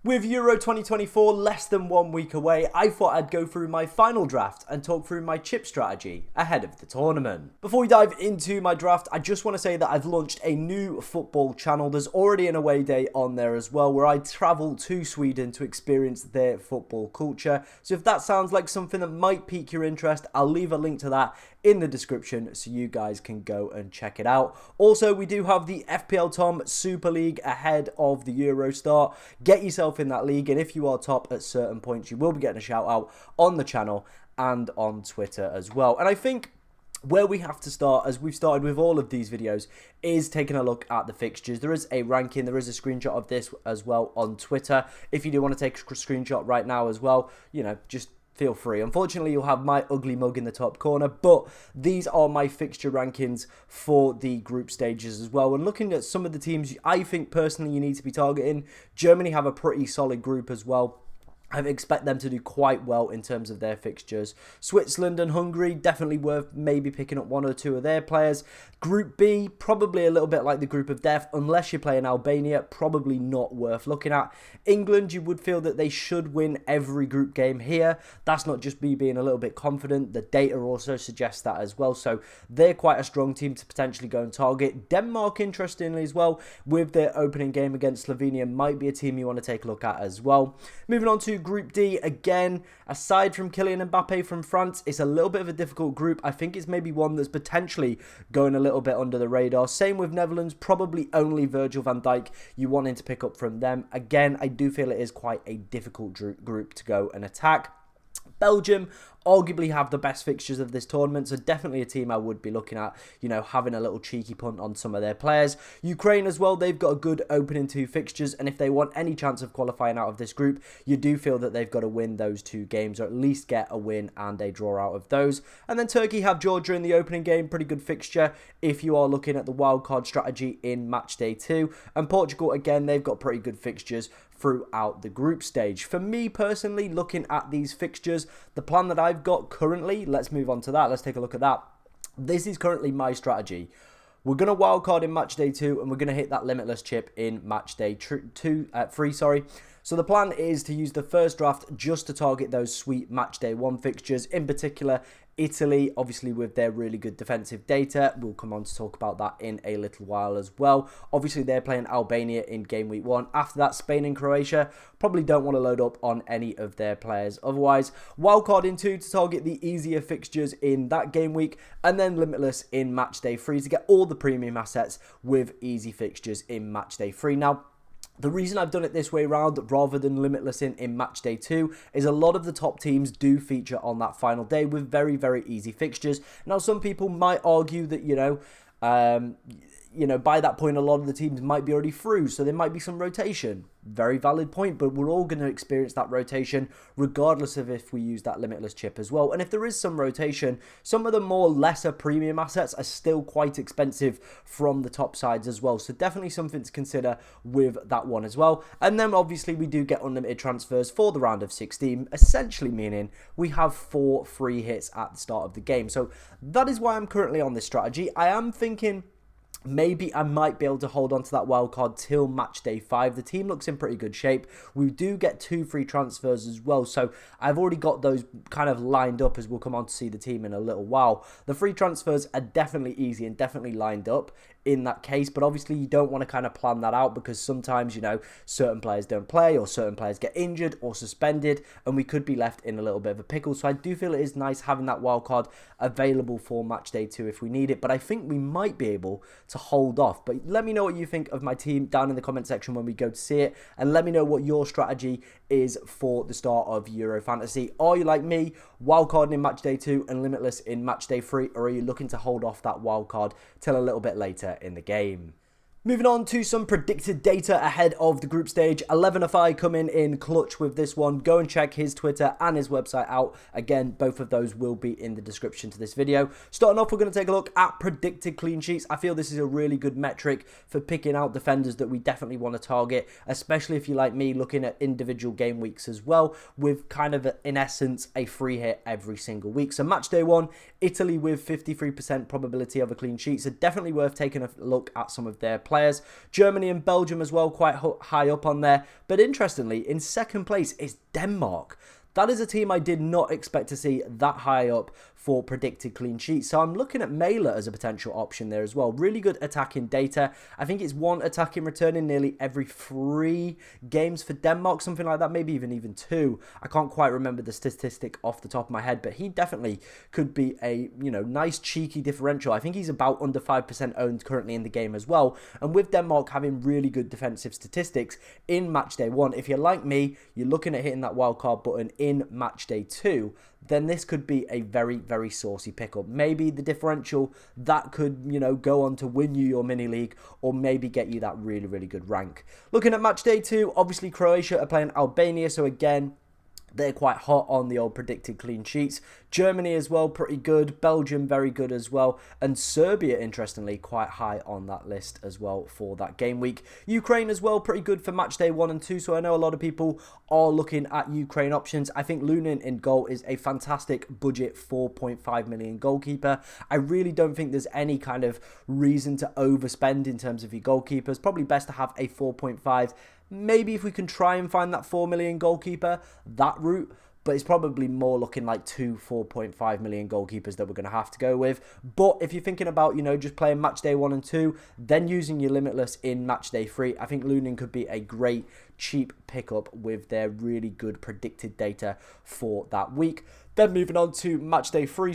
With Euro 2024 less than 1 week away, I thought I'd go through my final draft and talk through my chip strategy ahead of the tournament. Before we dive into my draft, I just want to say that I've launched a new football channel. There's already an away day on there as well, where I travel to Sweden to experience their football culture. So if that sounds like something that might pique your interest, I'll leave a link to that in the description so you guys can go and check it out. Also, we do have the FPL Tom Super League ahead of the Euro start. Get yourself in that league, and if you are top at certain points, you will be getting a shout out on the channel and on Twitter as well. And I think where we have to start, as we've started with all of these videos, is taking a look at the fixtures. There is a ranking, there is a screenshot of this as well on Twitter. If you do want to take a screenshot right now as well, you know, just feel free. Unfortunately, you'll have my ugly mug in the top corner, but these are my fixture rankings for the group stages as well. And looking at some of the teams I think personally you need to be targeting, Germany have a pretty solid group as well. I expect them to do quite well in terms of their fixtures. Switzerland and Hungary, definitely worth maybe picking up one or two of their players. Group B, probably a little bit like the group of death, unless you're playing Albania, probably not worth looking at. England, you would feel that they should win every group game here. That's not just me being a little bit confident. The data also suggests that as well. So they're quite a strong team to potentially go and target. Denmark, interestingly as well, with their opening game against Slovenia, might be a team you want to take a look at as well. Moving on to Group D, again, aside from Kylian Mbappe from France, it's a little bit of a difficult group. I think it's maybe one that's potentially going a little bit under the radar. Same with Netherlands, probably only Virgil van Dijk you wanting to pick up from them. Again, I do feel it is quite a difficult group to go and attack. Belgium arguably have the best fixtures of this tournament, so definitely a team I would be looking at, you know, having a little cheeky punt on some of their players. Ukraine as well, they've got a good opening two fixtures, and if they want any chance of qualifying out of this group, you do feel that they've got to win those two games, or at least get a win and a draw out of those. And then Turkey have Georgia in the opening game, pretty good fixture if you are looking at the wildcard strategy in Matchday 2. And Portugal, again, they've got pretty good fixtures throughout the group stage. For me personally, looking at these fixtures, the plan that I've got currently, let's move on to that. Let's take a look at that. This is currently my strategy. We're going to wildcard in Matchday 2, and we're going to hit that limitless chip in Matchday 3. So the plan is to use the first draft just to target those sweet Matchday 1 fixtures, in particular Italy, obviously with their really good defensive data. We'll come on to talk about that in a little while as well. Obviously, they're playing Albania in game week 1. After that, Spain and Croatia. Probably don't want to load up on any of their players. Otherwise, wildcard in 2 to target the easier fixtures in that game week. And then limitless in Matchday 3 to get all the premium assets with easy fixtures in Matchday 3. Now, the reason I've done it this way around rather than limitless in Matchday 2 is a lot of the top teams do feature on that final day with very, very easy fixtures. Now, some people might argue that, by that point, a lot of the teams might be already through, so there might be some rotation. Very valid point, but we're all going to experience that rotation regardless of if we use that limitless chip as well. And if there is some rotation, some of the more lesser premium assets are still quite expensive from the top sides as well. So definitely something to consider with that one as well. And then obviously we do get unlimited transfers for the round of 16, essentially meaning we have 4 free hits at the start of the game. So that is why I'm currently on this strategy. I am thinking maybe I might be able to hold on to that wildcard till Matchday 5. The team looks in pretty good shape. We do get 2 free transfers as well, so I've already got those kind of lined up as we'll come on to see the team in a little while. The free transfers are definitely easy and definitely lined up in that case, but obviously you don't want to kind of plan that out because sometimes, you know, certain players don't play or certain players get injured or suspended, and we could be left in a little bit of a pickle. So I do feel it is nice having that wildcard available for Matchday 2 if we need it, but I think we might be able to hold off. But let me know what you think of my team down in the comment section when we go to see it, and let me know what your strategy is for the start of Euro Fantasy. Are you like me, wildcarding in Matchday 2 and limitless in Matchday 3, or are you looking to hold off that wildcard till a little bit later in the game? Moving on to some predicted data ahead of the group stage. Elvenify coming in clutch with this one. Go and check his Twitter and his website out. Again, both of those will be in the description to this video. Starting off, we're going to take a look at predicted clean sheets. I feel this is a really good metric for picking out defenders that we definitely want to target, especially if you like me looking at individual game weeks as well, with kind of, in essence, a free hit every single week. So match day 1, Italy with 53% probability of a clean sheet. So definitely worth taking a look at some of their players. players. Germany and Belgium as well, quite high up on there. But interestingly, in second place is Denmark. That is a team I did not expect to see that high up for predicted clean sheets. So I'm looking at Mailer as a potential option there as well. Really good attacking data. I think it's 1 attacking return in nearly every 3 games for Denmark, something like that, maybe even 2. I can't quite remember the statistic off the top of my head, but he definitely could be a, nice cheeky differential. I think he's about under 5% owned currently in the game as well. And with Denmark having really good defensive statistics in Matchday 1, if you're like me, you're looking at hitting that wildcard button in Matchday 2, then this could be a very, very saucy pickup. Maybe the differential that could, go on to win you your mini league, or maybe get you that really, really good rank. Looking at Matchday 2, obviously Croatia are playing Albania, so again, they're quite hot on the old predicted clean sheets. Germany as well, pretty good. Belgium, very good as well. And Serbia, interestingly, quite high on that list as well for that game week. Ukraine as well, pretty good for match day 1 and 2. So I know a lot of people are looking at Ukraine options. I think Lunin in goal is a fantastic budget 4.5 million goalkeeper. I really don't think there's any kind of reason to overspend in terms of your goalkeepers. Probably best to have a 4.5. Maybe if we can try and find that 4 million goalkeeper, that route, but it's probably more looking like 2 4.5 million goalkeepers that we're going to have to go with. But if you're thinking about, just playing match day 1 and 2, then using your limitless in match day 3, I think Lunin could be a great cheap pickup with their really good predicted data for that week. Then moving on to match day 3,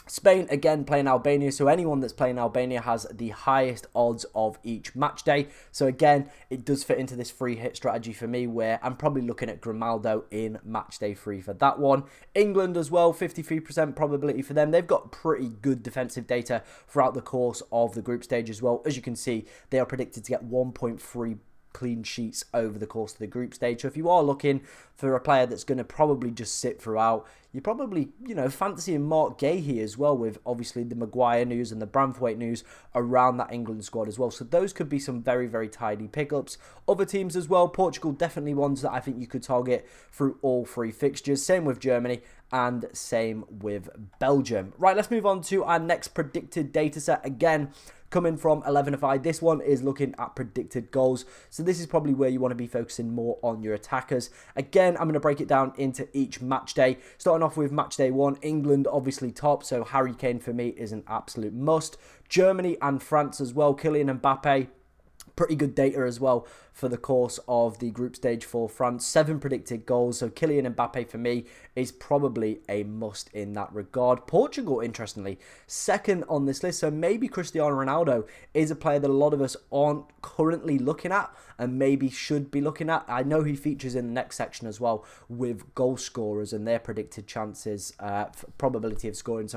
Spain, again, playing Albania, so anyone that's playing Albania has the highest odds of each match day. So again, it does fit into this free hit strategy for me, where I'm probably looking at Grimaldo in match day 3 for that one. England as well, 53% probability for them. They've got pretty good defensive data throughout the course of the group stage as well. As you can see, they are predicted to get 1.3 clean sheets over the course of the group stage. So if you are looking for a player that's going to probably just sit throughout, you're probably, fancying Mark Gahey as well, with obviously the Maguire news and the Branthwaite news around that England squad as well. So those could be some very, very tidy pickups. Other teams as well, Portugal, definitely ones that I think you could target through all 3 fixtures. Same with Germany and same with Belgium. Right, let's move on to our next predicted data set. Again, coming from Elvenify. This one is looking at predicted goals. So this is probably where you want to be focusing more on your attackers. Again, I'm going to break it down into each match day. Starting off with match day 1, England obviously top. So Harry Kane for me is an absolute must. Germany and France as well. Kylian Mbappe, pretty good data as well for the course of the group stage for France. 7 predicted goals. So Kylian Mbappe for me is probably a must in that regard. Portugal, interestingly, second on this list. So maybe Cristiano Ronaldo is a player that a lot of us aren't currently looking at and maybe should be looking at. I know he features in the next section as well with goal scorers and their predicted chances, probability of scoring,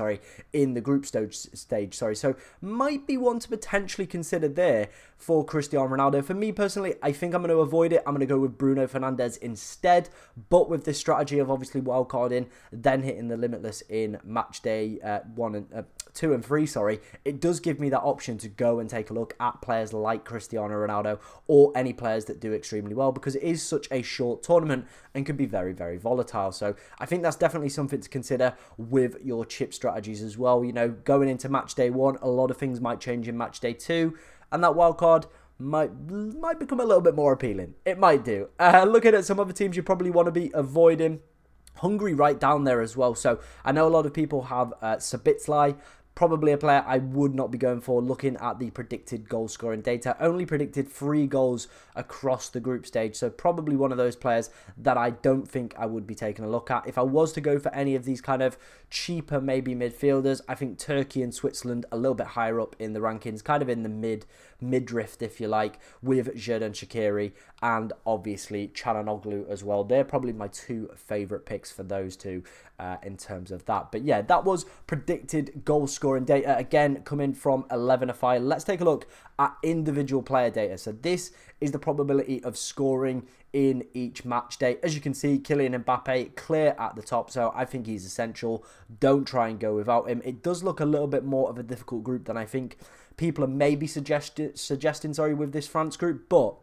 in the group stage. So might be one to potentially consider there for Cristiano Ronaldo. For me personally, I think I'm going to avoid it. I'm going to go with Bruno Fernandes instead. But with this strategy of obviously wildcarding, then hitting the limitless in match day 2 and 3, it does give me that option to go and take a look at players like Cristiano Ronaldo or any players that do extremely well, because it is such a short tournament and can be very, very volatile. So I think that's definitely something to consider with your chip strategies as well. Going into match day 1, a lot of things might change in match day 2, and that wildcard might become a little bit more appealing. It might do. Looking at some other teams you probably want to be avoiding. Hungary right down there as well. So I know a lot of people have Sabitslai. Probably a player I would not be going for. Looking at the predicted goal scoring data, only predicted 3 goals across the group stage. So probably one of those players that I don't think I would be taking a look at. If I was to go for any of these kind of cheaper maybe midfielders, I think Turkey and Switzerland a little bit higher up in the rankings, kind of in the mid-drift if you like, with Xherdan Shaqiri and obviously Çalhanoğlu as well. They're probably my 2 favourite picks for those 2 in terms of that. But yeah, that was predicted goal scoring data, again coming from Elvenify. Let's take a look at individual player data. So this is the probability of scoring in each match day. As you can see, Kylian Mbappe clear at the top, so I think he's essential. Don't try and go without him. It does look a little bit more of a difficult group than I think people are maybe suggesting with this France group, but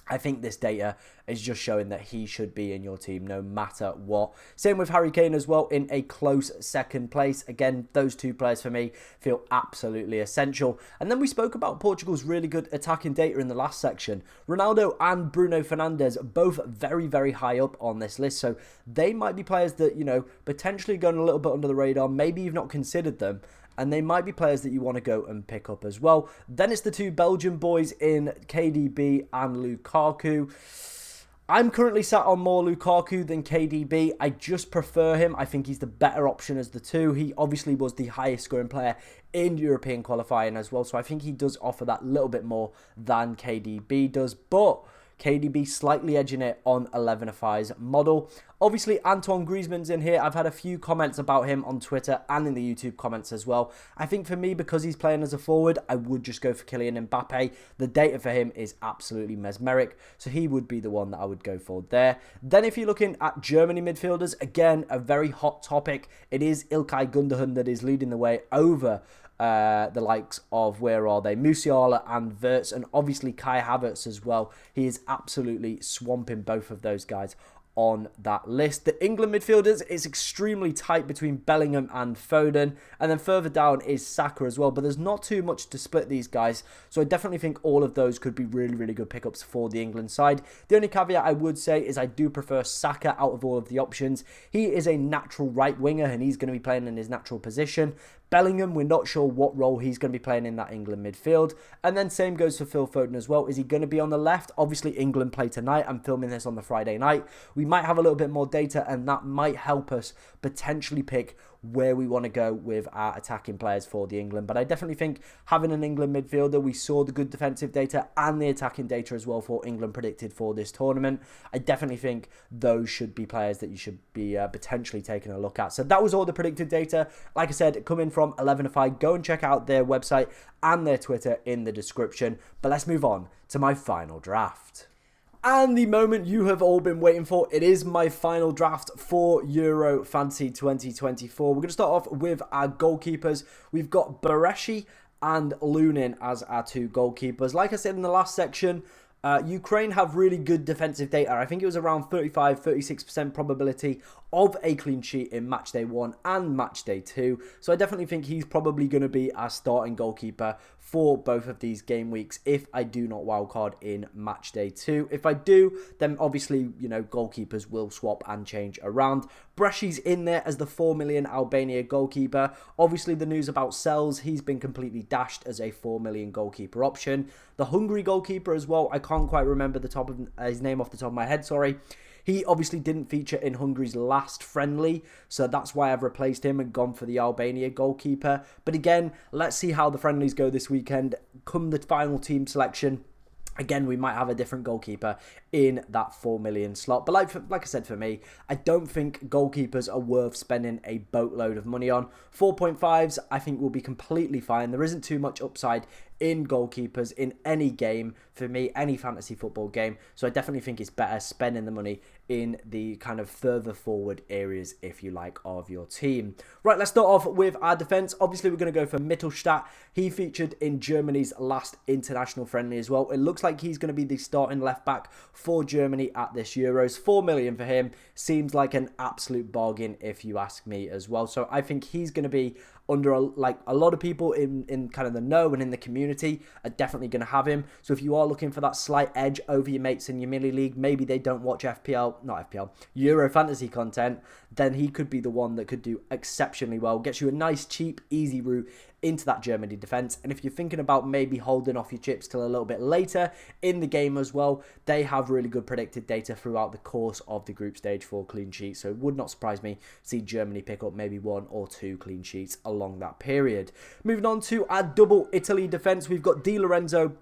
I think this data is just showing that he should be in your team no matter what. Same with Harry Kane as well in a close second place. Again, those two players for me feel absolutely essential. And then we spoke about Portugal's really good attacking data in the last section. Ronaldo and Bruno Fernandes both very, very high up on this list. So they might be players that, you know, potentially going a little bit under the radar. Maybe you've not considered them. And they might be players that you want to go and pick up as well. Then it's the two Belgian boys in KDB and Lukaku. I'm currently sat on more Lukaku than KDB. I just prefer him. I think he's the better option as the two. He obviously was the highest scoring player in European qualifying as well. So I think he does offer that little bit more than KDB does. But KDB slightly edging it on Elvenify's model. Obviously, Antoine Griezmann's in here. I've had a few comments about him on Twitter and in the YouTube comments as well. I think for me, because he's playing as a forward, I would just go for Kylian Mbappe. The data for him is absolutely mesmeric, so he would be the one that I would go for there. Then if you're looking at Germany midfielders, again, a very hot topic. It is Ilkay Gundogan that is leading the way over the likes of, where are they, Musiala and Wirtz, and obviously Kai Havertz as well. He is absolutely swamping both of those guys on that list. The England midfielders is extremely tight between Bellingham and Foden, and then further down is Saka as well, but there's not too much to split these guys, so I definitely think all of those could be really, really good pickups for the England side. The only caveat I would say is I do prefer Saka out of all of the options. He is a natural right winger, and he's going to be playing in his natural position. Bellingham, we're not sure what role he's going to be playing in that England midfield. And then same goes for Phil Foden as well. Is he going to be on the left? Obviously, England play tonight. I'm filming this on the Friday night. We might have a little bit more data, and that might help us potentially pick where we want to go with our attacking players for the England. But I definitely think having an England midfielder, we saw the good defensive data and the attacking data as well for England predicted for this tournament. I definitely think those should be players that you should be potentially taking a look at. So that was all the predicted data. Like I said, coming from Elvenify. Go and check out their website and their Twitter in the description. But let's move on to my final draft. And the moment you have all been waiting for, it is my final draft for Euro Fantasy 2024. We're going to start off with our goalkeepers. We've got Bereshi and Lunin as our two goalkeepers. Like I said in the last section, Ukraine have really good defensive data. I think it was around 35-36% probability of a clean sheet in Matchday 1 and Matchday 2. So I definitely think he's probably going to be our starting goalkeeper for both of these game weeks if I do not wildcard in Matchday 2. If I do, then obviously, you know, goalkeepers will swap and change around. Bresci's in there as the 4 million Albania goalkeeper. Obviously, the news about Sells, he's been completely dashed as a 4 million goalkeeper option. The Hungary goalkeeper as well, I can't quite remember the top of his name off the top of my head, sorry. He obviously didn't feature in Hungary's last friendly, so that's why I've replaced him and gone for the Albania goalkeeper. But again, let's see how the friendlies go this weekend. Come the final team selection, again, we might have a different goalkeeper in that 4 million slot. But like I said, for me, I don't think goalkeepers are worth spending a boatload of money on. 4.5s, I think, will be completely fine. There isn't too much upside in goalkeepers in any game, for me, any fantasy football game. So I definitely think it's better spending the money in the kind of further forward areas, if you like, of your team. Right, let's start off with our defence. Obviously, we're going to go for Mittelstadt. He featured in Germany's last international friendly as well. It looks like he's going to be the starting left back for Germany at this Euros. 4 million for him seems like an absolute bargain, if you ask me as well. So I think he's going to be under a lot of people in kind of the know and in the community are definitely going to have him. So if you are looking for that slight edge over your mates in your mini league, maybe they don't watch Euro fantasy content, then he could be the one that could do exceptionally well. Gets you a nice, cheap, easy route into that Germany defence. And if you're thinking about maybe holding off your chips till a little bit later in the game as well, they have really good predicted data throughout the course of the group stage for clean sheets. So it would not surprise me to see Germany pick up maybe 1 or 2 clean sheets along that period. Moving on to our double Italy defence, we've got Di Lorenzo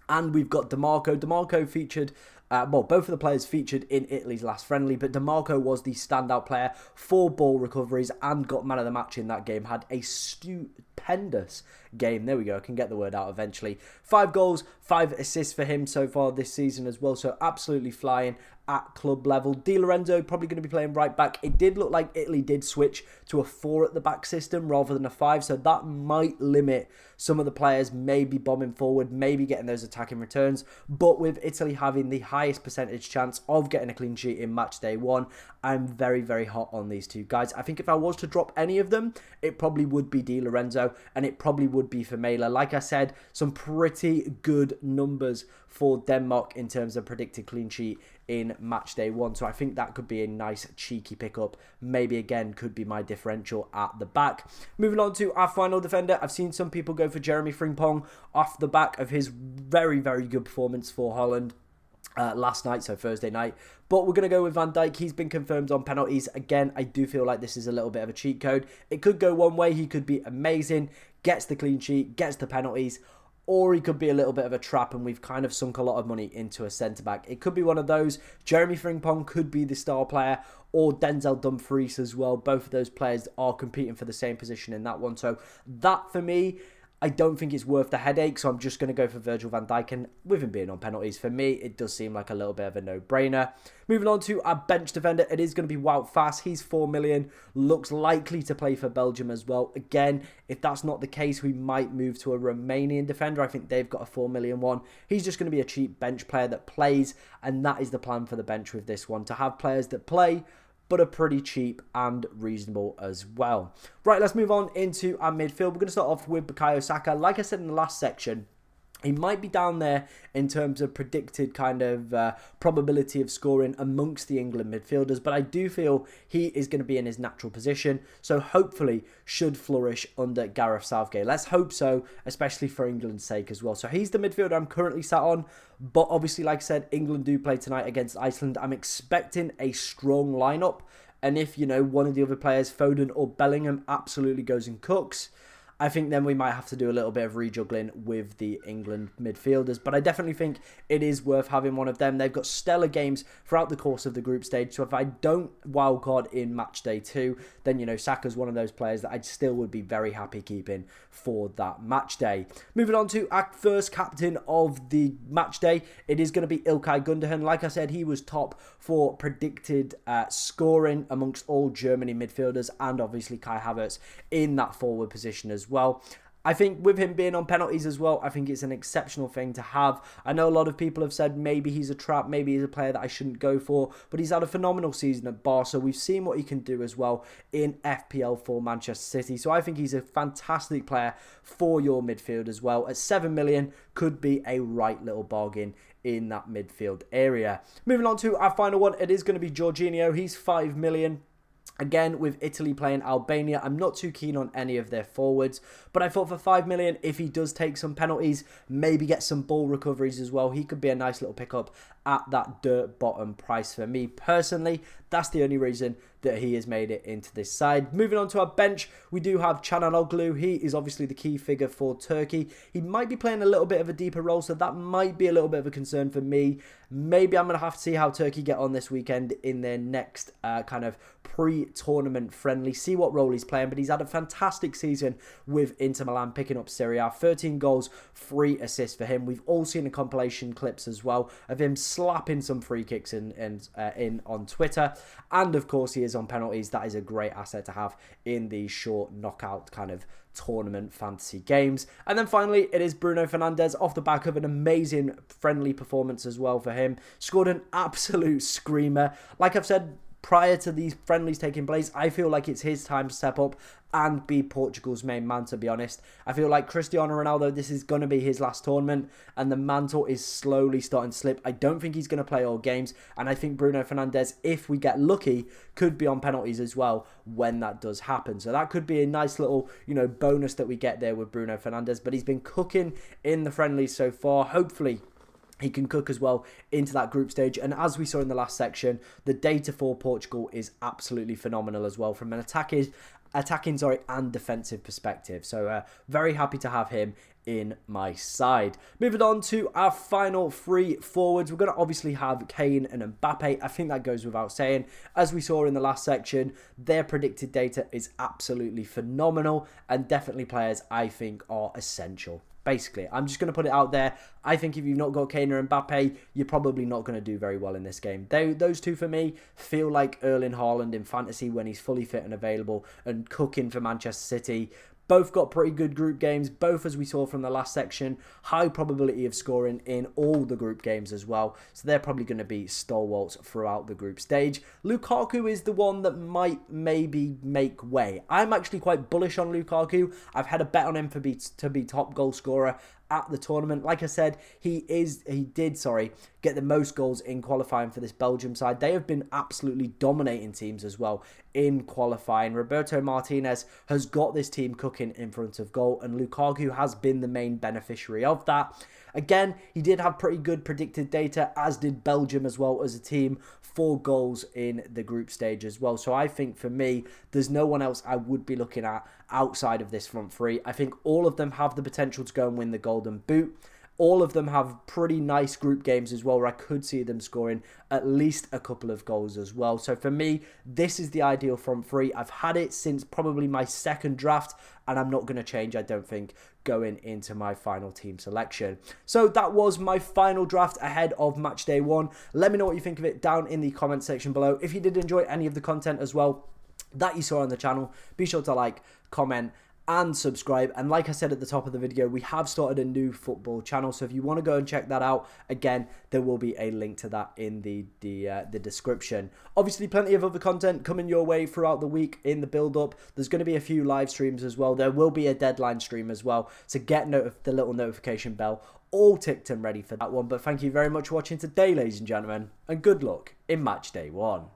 and we've got DiMarco. DiMarco featured, both of the players featured in Italy's last friendly, but DiMarco was the standout player for ball recoveries and got man of the match in that game. Had a stupendous stupendous game. There we go, I can get the word out eventually. 5 goals, 5 assists for him so far this season as well, so absolutely flying at club level. Di Lorenzo probably going to be playing right back. It did look like Italy did switch to a 4 at the back system rather than a 5, so that might limit some of the players maybe bombing forward, maybe getting those attacking returns. But with Italy having the highest percentage chance of getting a clean sheet in match day 1, I'm very, very hot on these two guys. I think if I was to drop any of them, it probably would be Di Lorenzo and it probably would be Vermaelen. Like I said, some pretty good numbers for Denmark in terms of predicted clean sheet in match day 1. So I think that could be a nice cheeky pickup. Maybe again could be my differential at the back. Moving on to our final defender. I've seen some people go for Jeremy Frimpong off the back of his very, very good performance for Holland last night, so Thursday night. But we're going to go with Van Dijk. He's been confirmed on penalties. Again, I do feel like this is a little bit of a cheat code. It could go one way. He could be amazing, gets the clean sheet, gets the penalties, or he could be a little bit of a trap and we've kind of sunk a lot of money into a centre-back. It could be one of those. Jeremy Frimpong could be the star player, or Denzel Dumfries as well. Both of those players are competing for the same position in that one. So that, for me, I don't think it's worth the headache, so I'm just going to go for Virgil van Dijk, and with him being on penalties, for me, it does seem like a little bit of a no-brainer. Moving on to our bench defender, it is going to be Wout Faes. He's 4 million, looks likely to play for Belgium as well. Again, if that's not the case, we might move to a Romanian defender. I think they've got a 4 million one. He's just going to be a cheap bench player that plays, and that is the plan for the bench with this one, to have players that play, but are pretty cheap and reasonable as well. Right, let's move on into our midfield. We're going to start off with Bukayo Saka. Like I said in the last section, he might be down there in terms of predicted kind of probability of scoring amongst the England midfielders, but I do feel he is going to be in his natural position, so hopefully should flourish under Gareth Southgate. Let's hope so, especially for England's sake as well. So he's the midfielder I'm currently sat on, but obviously, like I said, England do play tonight against Iceland. I'm expecting a strong lineup, and if, you know, one of the other players, Foden or Bellingham, absolutely goes and cooks, I think then we might have to do a little bit of rejuggling with the England midfielders. But I definitely think it is worth having one of them. They've got stellar games throughout the course of the group stage. So if I don't wildcard in match day 2, then, you know, Saka's one of those players that I still would be very happy keeping for that match day. Moving on to our first captain of the match day. It is going to be Ilkay Gundogan. Like I said, he was top for predicted scoring amongst all Germany midfielders, and obviously Kai Havertz in that forward position as well. I think with him being on penalties as well, I think it's an exceptional thing to have. I know a lot of people have said maybe he's a trap, maybe he's a player that I shouldn't go for, but he's had a phenomenal season at Barca. We've seen what he can do as well in FPL for Manchester City. So I think he's a fantastic player for your midfield as well. At 7 million, could be a right little bargain in that midfield area. Moving on to our final one, it is going to be Jorginho. He's 5 million. Again, with Italy playing Albania, I'm not too keen on any of their forwards, but I thought for 5 million, if he does take some penalties, maybe get some ball recoveries as well, he could be a nice little pickup at that dirt bottom price for me personally. That's the only reason that he has made it into this side. Moving on to our bench, we do have Çalhanoğlu. He is obviously the key figure for Turkey. He might be playing a little bit of a deeper role, so that might be a little bit of a concern for me. Maybe I'm going to have to see how Turkey get on this weekend in their next kind of pre-tournament friendly. See what role he's playing, but he's had a fantastic season with Inter Milan, picking up Serie A. 13 goals, 3 assists for him. We've all seen the compilation clips as well of him slapping some free kicks in on Twitter. And of course, he is on penalties. That is a great asset to have in these short knockout kind of tournament fantasy games. And then finally, it is Bruno Fernandes off the back of an amazing friendly performance as well for him. Scored an absolute screamer. Like I've said prior to these friendlies taking place, I feel like it's his time to step up and be Portugal's main man, to be honest. I feel like Cristiano Ronaldo, this is going to be his last tournament, and the mantle is slowly starting to slip. I don't think he's going to play all games, and I think Bruno Fernandes, if we get lucky, could be on penalties as well when that does happen. So that could be a nice little, you know, bonus that we get there with Bruno Fernandes, but he's been cooking in the friendlies so far. Hopefully he can cook as well into that group stage. And as we saw in the last section, the data for Portugal is absolutely phenomenal as well. From an attacking and defensive perspective. So very happy to have him in my side. Moving on to our final three forwards, we're going to obviously have Kane and Mbappe. I think that goes without saying. As we saw in the last section, their predicted data is absolutely phenomenal and definitely players I think are essential. Basically, I'm just going to put it out there. I think if you've not got Kane or Mbappe, you're probably not going to do very well in this game. Those two for me feel like Erling Haaland in fantasy when he's fully fit and available, and cooking for Manchester City. Both got pretty good group games, both as we saw from the last section, high probability of scoring in all the group games as well. So they're probably going to be stalwarts throughout the group stage. Lukaku is the one that might maybe make way. I'm actually quite bullish on Lukaku. I've had a bet on him to be top goal scorer at the tournament. Like I said, he did get the most goals in qualifying for this Belgium side. They have been absolutely dominating teams as well in qualifying. Roberto Martinez has got this team cooking in front of goal, and Lukaku has been the main beneficiary of that. Again, he did have pretty good predicted data, as did Belgium as well as a team. 4 goals in the group stage as well. So I think for me, there's no one else I would be looking at outside of this front three. I think all of them have the potential to go and win the Golden Boot. All of them have pretty nice group games as well, where I could see them scoring at least a couple of goals as well. So for me, this is the ideal front three. I've had it since probably my second draft, and I'm not going to change, I don't think, going into my final team selection. So that was my final draft ahead of match day 1. Let me know what you think of it down in the comment section below. If you did enjoy any of the content as well that you saw on the channel, be sure to like, comment, and subscribe. And like I said at the top of the video, we have started a new football channel, so if you want to go and check that out, again, there will be a link to that in the description. Obviously, plenty of other content coming your way throughout the week in the build-up. There's going to be a few live streams as well. There will be a deadline stream as well, so get the little notification bell all ticked and ready for that one. But thank you very much for watching today, ladies and gentlemen, and good luck in match day 1.